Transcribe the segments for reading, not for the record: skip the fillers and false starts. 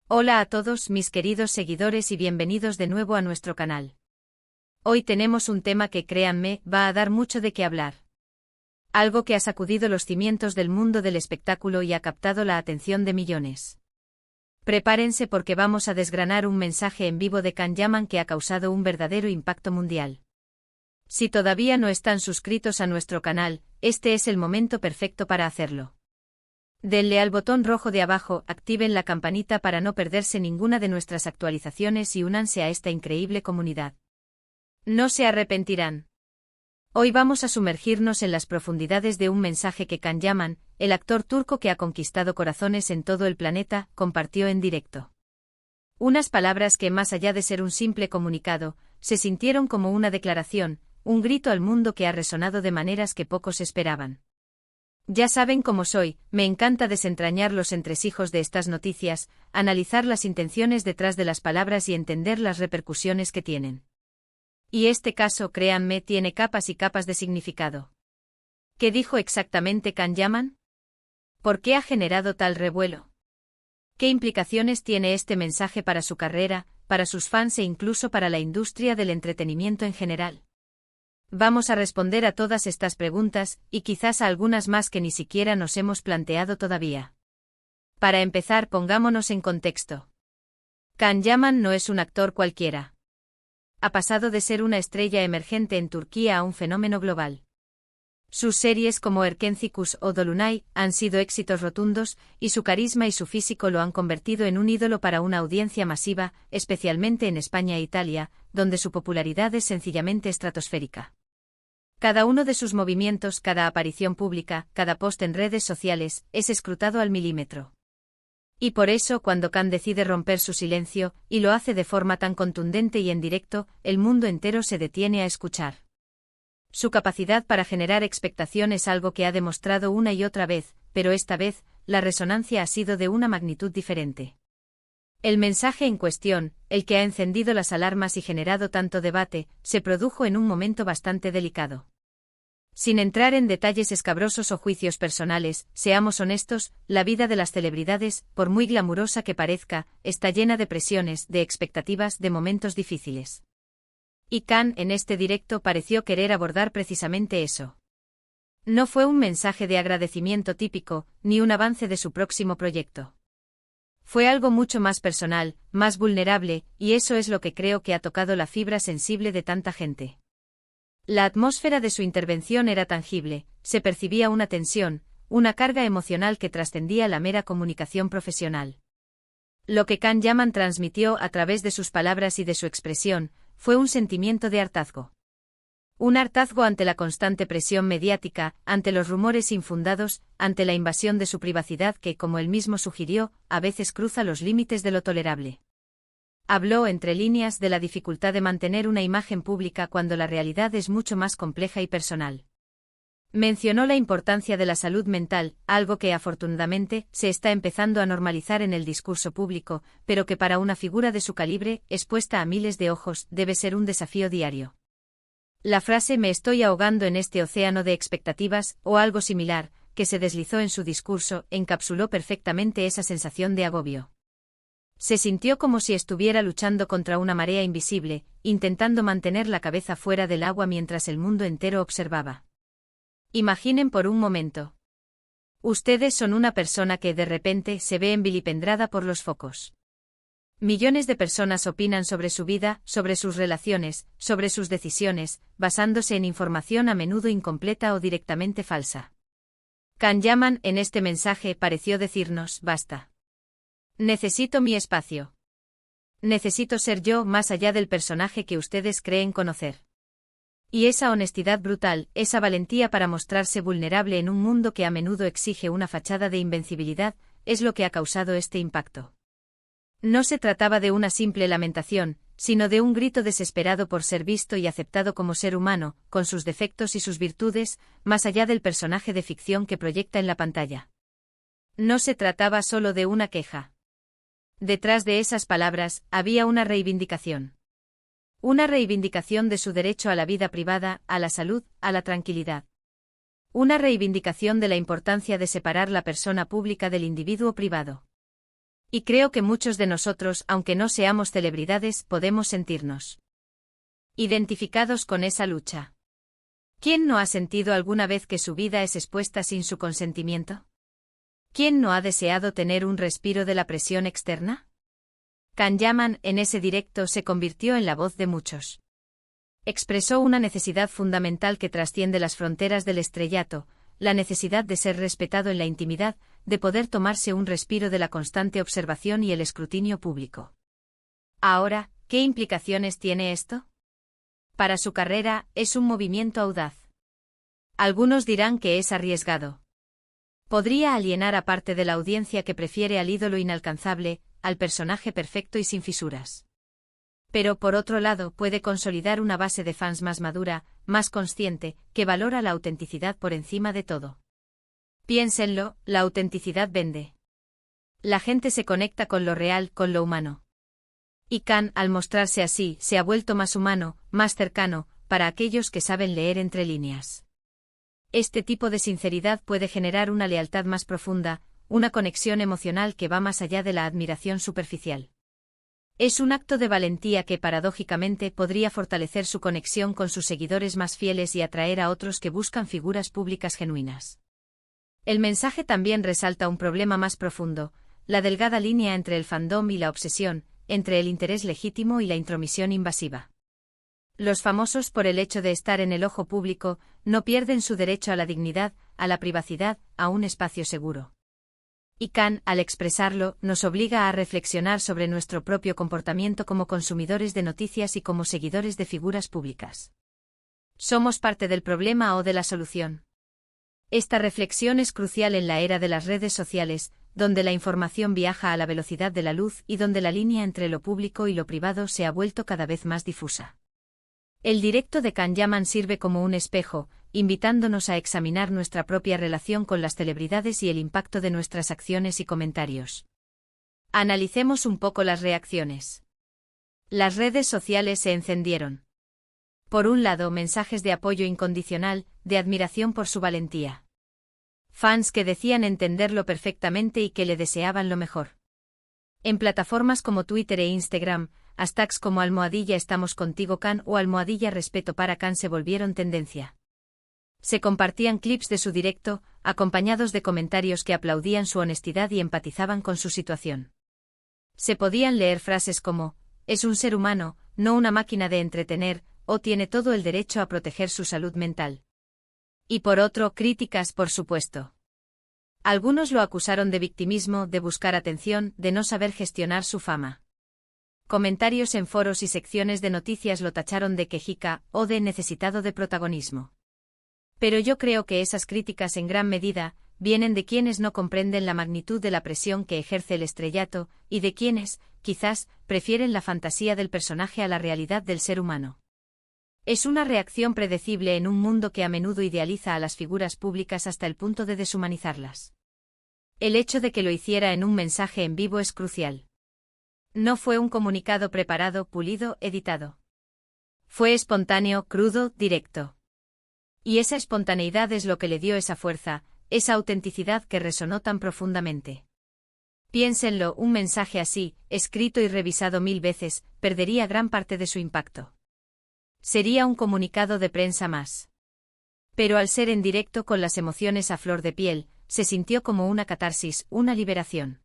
Hola a todos mis queridos seguidores y bienvenidos de nuevo a nuestro canal. Hoy tenemos un tema que, créanme, va a dar mucho de qué hablar. Algo que ha sacudido los cimientos del mundo del espectáculo y ha captado la atención de millones. Prepárense porque vamos a desgranar un mensaje en vivo de Can Yaman que ha causado un verdadero impacto mundial. Si todavía no están suscritos a nuestro canal, este es el momento perfecto para hacerlo. Denle al botón rojo de abajo, activen la campanita para no perderse ninguna de nuestras actualizaciones y únanse a esta increíble comunidad. No se arrepentirán. Hoy vamos a sumergirnos en las profundidades de un mensaje que Can Yaman, el actor turco que ha conquistado corazones en todo el planeta, compartió en directo. Unas palabras que, más allá de ser un simple comunicado, se sintieron como una declaración, un grito al mundo que ha resonado de maneras que pocos esperaban. Ya saben cómo soy, me encanta desentrañar los entresijos de estas noticias, analizar las intenciones detrás de las palabras y entender las repercusiones que tienen. Y este caso, créanme, tiene capas y capas de significado. ¿Qué dijo exactamente Can Yaman? ¿Por qué ha generado tal revuelo? ¿Qué implicaciones tiene este mensaje para su carrera, para sus fans e incluso para la industria del entretenimiento en general? Vamos a responder a todas estas preguntas, y quizás a algunas más que ni siquiera nos hemos planteado todavía. Para empezar, pongámonos en contexto. Can Yaman no es un actor cualquiera. Ha pasado de ser una estrella emergente en Turquía a un fenómeno global. Sus series como Erkencikus o Dolunay han sido éxitos rotundos, y su carisma y su físico lo han convertido en un ídolo para una audiencia masiva, especialmente en España e Italia, donde su popularidad es sencillamente estratosférica. Cada uno de sus movimientos, cada aparición pública, cada post en redes sociales, es escrutado al milímetro. Y por eso, cuando Can decide romper su silencio, y lo hace de forma tan contundente y en directo, el mundo entero se detiene a escuchar. Su capacidad para generar expectación es algo que ha demostrado una y otra vez, pero esta vez, la resonancia ha sido de una magnitud diferente. El mensaje en cuestión, el que ha encendido las alarmas y generado tanto debate, se produjo en un momento bastante delicado. Sin entrar en detalles escabrosos o juicios personales, seamos honestos, la vida de las celebridades, por muy glamurosa que parezca, está llena de presiones, de expectativas, de momentos difíciles. Y Can, en este directo, pareció querer abordar precisamente eso. No fue un mensaje de agradecimiento típico, ni un avance de su próximo proyecto. Fue algo mucho más personal, más vulnerable, y eso es lo que creo que ha tocado la fibra sensible de tanta gente. La atmósfera de su intervención era tangible, se percibía una tensión, una carga emocional que trascendía la mera comunicación profesional. Lo que Can Yaman transmitió a través de sus palabras y de su expresión, fue un sentimiento de hartazgo. Un hartazgo ante la constante presión mediática, ante los rumores infundados, ante la invasión de su privacidad que, como él mismo sugirió, a veces cruza los límites de lo tolerable. Habló entre líneas de la dificultad de mantener una imagen pública cuando la realidad es mucho más compleja y personal. Mencionó la importancia de la salud mental, algo que afortunadamente se está empezando a normalizar en el discurso público, pero que para una figura de su calibre, expuesta a miles de ojos, debe ser un desafío diario. La frase "me estoy ahogando en este océano de expectativas", o algo similar, que se deslizó en su discurso, encapsuló perfectamente esa sensación de agobio. Se sintió como si estuviera luchando contra una marea invisible, intentando mantener la cabeza fuera del agua mientras el mundo entero observaba. Imaginen por un momento. Ustedes son una persona que de repente se ve envilipendrada por los focos. Millones de personas opinan sobre su vida, sobre sus relaciones, sobre sus decisiones, basándose en información a menudo incompleta o directamente falsa. Can Yaman, en este mensaje, pareció decirnos: basta. Necesito mi espacio. Necesito ser yo más allá del personaje que ustedes creen conocer. Y esa honestidad brutal, esa valentía para mostrarse vulnerable en un mundo que a menudo exige una fachada de invencibilidad, es lo que ha causado este impacto. No se trataba de una simple lamentación, sino de un grito desesperado por ser visto y aceptado como ser humano, con sus defectos y sus virtudes, más allá del personaje de ficción que proyecta en la pantalla. No se trataba solo de una queja. Detrás de esas palabras, había una reivindicación. Una reivindicación de su derecho a la vida privada, a la salud, a la tranquilidad. Una reivindicación de la importancia de separar la persona pública del individuo privado. Y creo que muchos de nosotros, aunque no seamos celebridades, podemos sentirnos identificados con esa lucha. ¿Quién no ha sentido alguna vez que su vida es expuesta sin su consentimiento? ¿Quién no ha deseado tener un respiro de la presión externa? Can Yaman, en ese directo, se convirtió en la voz de muchos. Expresó una necesidad fundamental que trasciende las fronteras del estrellato, la necesidad de ser respetado en la intimidad, de poder tomarse un respiro de la constante observación y el escrutinio público. Ahora, ¿qué implicaciones tiene esto? Para su carrera, es un movimiento audaz. Algunos dirán que es arriesgado. Podría alienar a parte de la audiencia que prefiere al ídolo inalcanzable, al personaje perfecto y sin fisuras. Pero por otro lado puede consolidar una base de fans más madura, más consciente, que valora la autenticidad por encima de todo. Piénsenlo, la autenticidad vende. La gente se conecta con lo real, con lo humano. Y Can, al mostrarse así, se ha vuelto más humano, más cercano, para aquellos que saben leer entre líneas. Este tipo de sinceridad puede generar una lealtad más profunda, una conexión emocional que va más allá de la admiración superficial. Es un acto de valentía que paradójicamente podría fortalecer su conexión con sus seguidores más fieles y atraer a otros que buscan figuras públicas genuinas. El mensaje también resalta un problema más profundo, la delgada línea entre el fandom y la obsesión, entre el interés legítimo y la intromisión invasiva. Los famosos, por el hecho de estar en el ojo público, no pierden su derecho a la dignidad, a la privacidad, a un espacio seguro. Y Can, al expresarlo, nos obliga a reflexionar sobre nuestro propio comportamiento como consumidores de noticias y como seguidores de figuras públicas. ¿Somos parte del problema o de la solución? Esta reflexión es crucial en la era de las redes sociales, donde la información viaja a la velocidad de la luz y donde la línea entre lo público y lo privado se ha vuelto cada vez más difusa. El directo de Can Yaman sirve como un espejo, invitándonos a examinar nuestra propia relación con las celebridades y el impacto de nuestras acciones y comentarios. Analicemos un poco las reacciones. Las redes sociales se encendieron. Por un lado, mensajes de apoyo incondicional, de admiración por su valentía. Fans que decían entenderlo perfectamente y que le deseaban lo mejor. En plataformas como Twitter e Instagram, hashtags como #estamos contigo Can o #respeto para Can se volvieron tendencia. Se compartían clips de su directo, acompañados de comentarios que aplaudían su honestidad y empatizaban con su situación. Se podían leer frases como, es un ser humano, no una máquina de entretener, o tiene todo el derecho a proteger su salud mental. Y por otro, críticas, por supuesto. Algunos lo acusaron de victimismo, de buscar atención, de no saber gestionar su fama. Comentarios en foros y secciones de noticias lo tacharon de quejica o de necesitado de protagonismo. Pero yo creo que esas críticas en gran medida vienen de quienes no comprenden la magnitud de la presión que ejerce el estrellato y de quienes, quizás, prefieren la fantasía del personaje a la realidad del ser humano. Es una reacción predecible en un mundo que a menudo idealiza a las figuras públicas hasta el punto de deshumanizarlas. El hecho de que lo hiciera en un mensaje en vivo es crucial. No fue un comunicado preparado, pulido, editado. Fue espontáneo, crudo, directo. Y esa espontaneidad es lo que le dio esa fuerza, esa autenticidad que resonó tan profundamente. Piénsenlo, un mensaje así, escrito y revisado 1000 veces, perdería gran parte de su impacto. Sería un comunicado de prensa más. Pero al ser en directo con las emociones a flor de piel, se sintió como una catarsis, una liberación.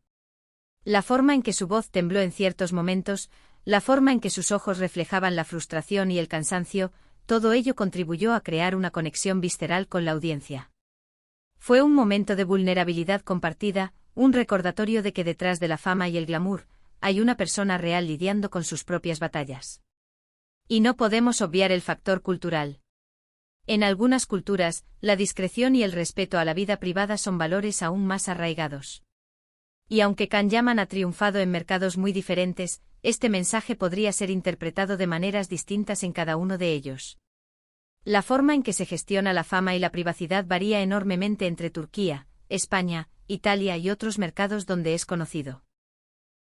La forma en que su voz tembló en ciertos momentos, la forma en que sus ojos reflejaban la frustración y el cansancio, todo ello contribuyó a crear una conexión visceral con la audiencia. Fue un momento de vulnerabilidad compartida, un recordatorio de que detrás de la fama y el glamour, hay una persona real lidiando con sus propias batallas. Y no podemos obviar el factor cultural. En algunas culturas, la discreción y el respeto a la vida privada son valores aún más arraigados. Y aunque Can Yaman ha triunfado en mercados muy diferentes, este mensaje podría ser interpretado de maneras distintas en cada uno de ellos. La forma en que se gestiona la fama y la privacidad varía enormemente entre Turquía, España, Italia y otros mercados donde es conocido.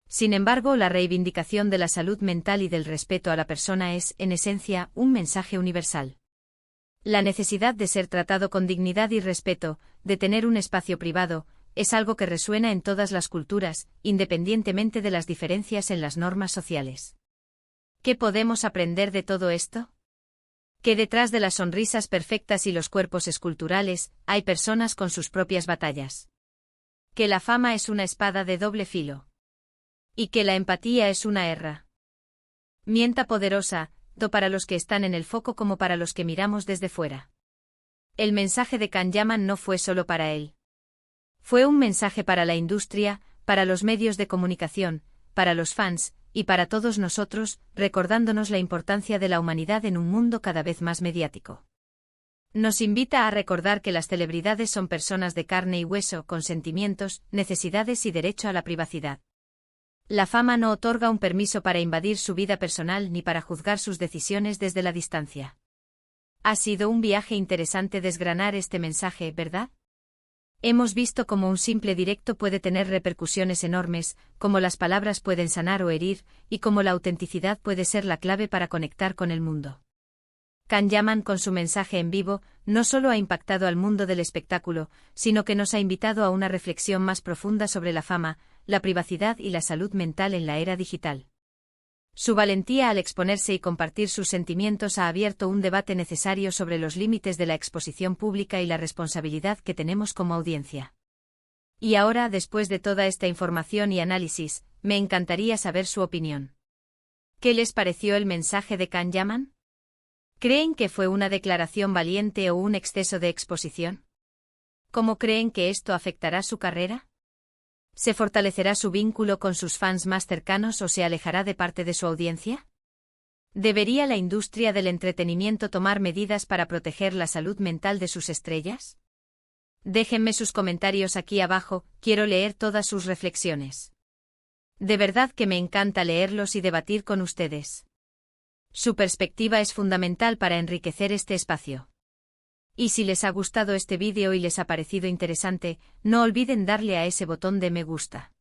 Sin embargo, la reivindicación de la salud mental y del respeto a la persona es, en esencia, un mensaje universal. La necesidad de ser tratado con dignidad y respeto, de tener un espacio privado, es algo que resuena en todas las culturas, independientemente de las diferencias en las normas sociales. ¿Qué podemos aprender de todo esto? Que detrás de las sonrisas perfectas y los cuerpos esculturales, hay personas con sus propias batallas. Que la fama es una espada de doble filo. Y que la empatía es una herramienta poderosa, tanto para los que están en el foco como para los que miramos desde fuera. El mensaje de Can Yaman no fue solo para él. Fue un mensaje para la industria, para los medios de comunicación, para los fans, y para todos nosotros, recordándonos la importancia de la humanidad en un mundo cada vez más mediático. Nos invita a recordar que las celebridades son personas de carne y hueso, con sentimientos, necesidades y derecho a la privacidad. La fama no otorga un permiso para invadir su vida personal ni para juzgar sus decisiones desde la distancia. Ha sido un viaje interesante desgranar este mensaje, ¿verdad? Hemos visto cómo un simple directo puede tener repercusiones enormes, cómo las palabras pueden sanar o herir, y cómo la autenticidad puede ser la clave para conectar con el mundo. Can Yaman, con su mensaje en vivo, no solo ha impactado al mundo del espectáculo, sino que nos ha invitado a una reflexión más profunda sobre la fama, la privacidad y la salud mental en la era digital. Su valentía al exponerse y compartir sus sentimientos ha abierto un debate necesario sobre los límites de la exposición pública y la responsabilidad que tenemos como audiencia. Y ahora, después de toda esta información y análisis, me encantaría saber su opinión. ¿Qué les pareció el mensaje de Can Yaman? ¿Creen que fue una declaración valiente o un exceso de exposición? ¿Cómo creen que esto afectará su carrera? ¿Se fortalecerá su vínculo con sus fans más cercanos o se alejará de parte de su audiencia? ¿Debería la industria del entretenimiento tomar medidas para proteger la salud mental de sus estrellas? Déjenme sus comentarios aquí abajo, quiero leer todas sus reflexiones. De verdad que me encanta leerlos y debatir con ustedes. Su perspectiva es fundamental para enriquecer este espacio. Y si les ha gustado este vídeo y les ha parecido interesante, no olviden darle a ese botón de me gusta.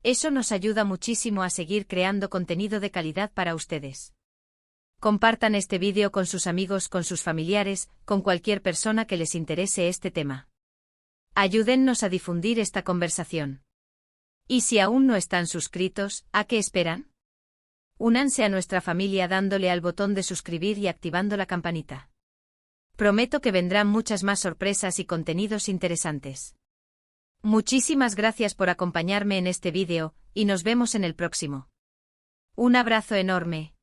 Eso nos ayuda muchísimo a seguir creando contenido de calidad para ustedes. Compartan este vídeo con sus amigos, con sus familiares, con cualquier persona que les interese este tema. Ayúdennos a difundir esta conversación. Y si aún no están suscritos, ¿a qué esperan? Únanse a nuestra familia dándole al botón de suscribir y activando la campanita. Prometo que vendrán muchas más sorpresas y contenidos interesantes. Muchísimas gracias por acompañarme en este vídeo, y nos vemos en el próximo. Un abrazo enorme.